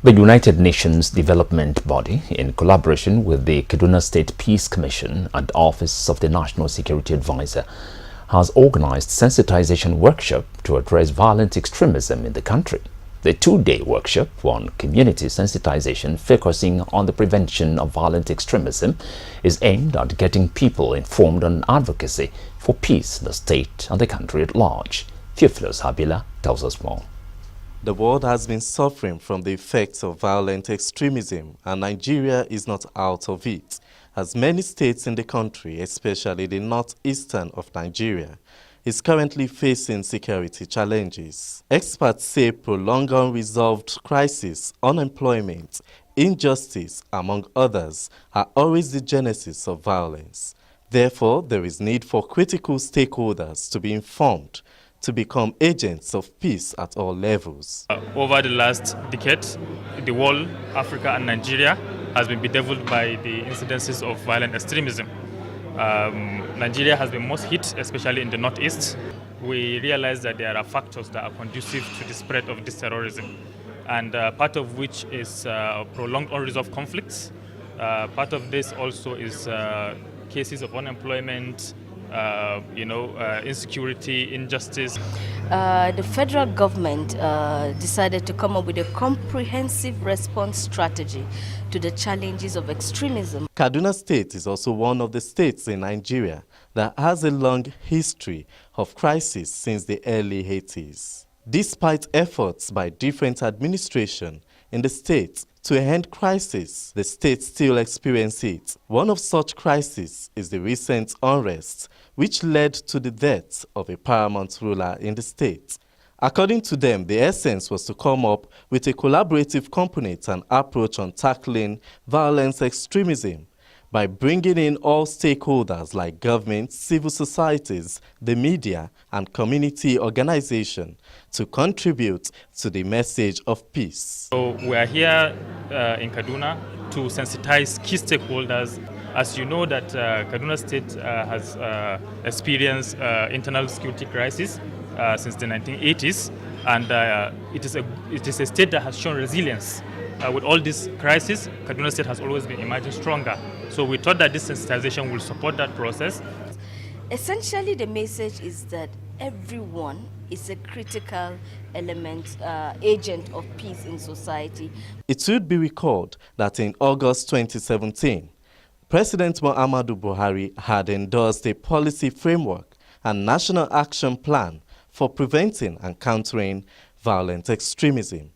The United Nations Development Body, in collaboration with the Kaduna State Peace Commission and Office of the National Security Advisor, has organized sensitization workshop to address violent extremism in the country. The two-day workshop on community sensitization focusing on the prevention of violent extremism is aimed at getting people informed on advocacy for peace in the state and the country at large. Theophilus Habila tells us more. The world has been suffering from the effects of violent extremism, and Nigeria is not out of it, as many states in the country, especially the northeastern of Nigeria, is currently facing security challenges. Experts say prolonged unresolved crisis, unemployment, injustice, among others, are always the genesis of violence. Therefore, there is need for critical stakeholders to be informed to become agents of peace at all levels. Over the last decade, the world, Africa and Nigeria, has been bedeviled by the incidences of violent extremism. Nigeria has been most hit, especially in the northeast. We realize that there are factors that are conducive to the spread of this terrorism, and part of which is prolonged unresolved conflicts. Part of this also is cases of unemployment, insecurity, injustice. The federal government decided to come up with a comprehensive response strategy to the challenges of extremism. Kaduna State is also one of the states in Nigeria that has a long history of crisis since the early 80s. Despite efforts by different administrations in the state to end crisis, the state still experiences it. One of such crises is the recent unrest, which led to the death of a paramount ruler in the state. According to them, the essence was to come up with a collaborative component and approach on tackling violent extremism by bringing in all stakeholders like government, civil societies, the media, and community organizations to contribute to the message of peace. So we are here in Kaduna to sensitize key stakeholders. As you know that Kaduna State has experienced internal security crisis since the 1980s, and it is a state that has shown resilience. With all this crisis, Kaduna State has always been emerging stronger. So we thought that this sensitization will support that process. Essentially, the message is that everyone is a critical element, agent of peace in society. It should be recalled that in August 2017, President Muhammadu Buhari had endorsed a policy framework and national action plan for preventing and countering violent extremism.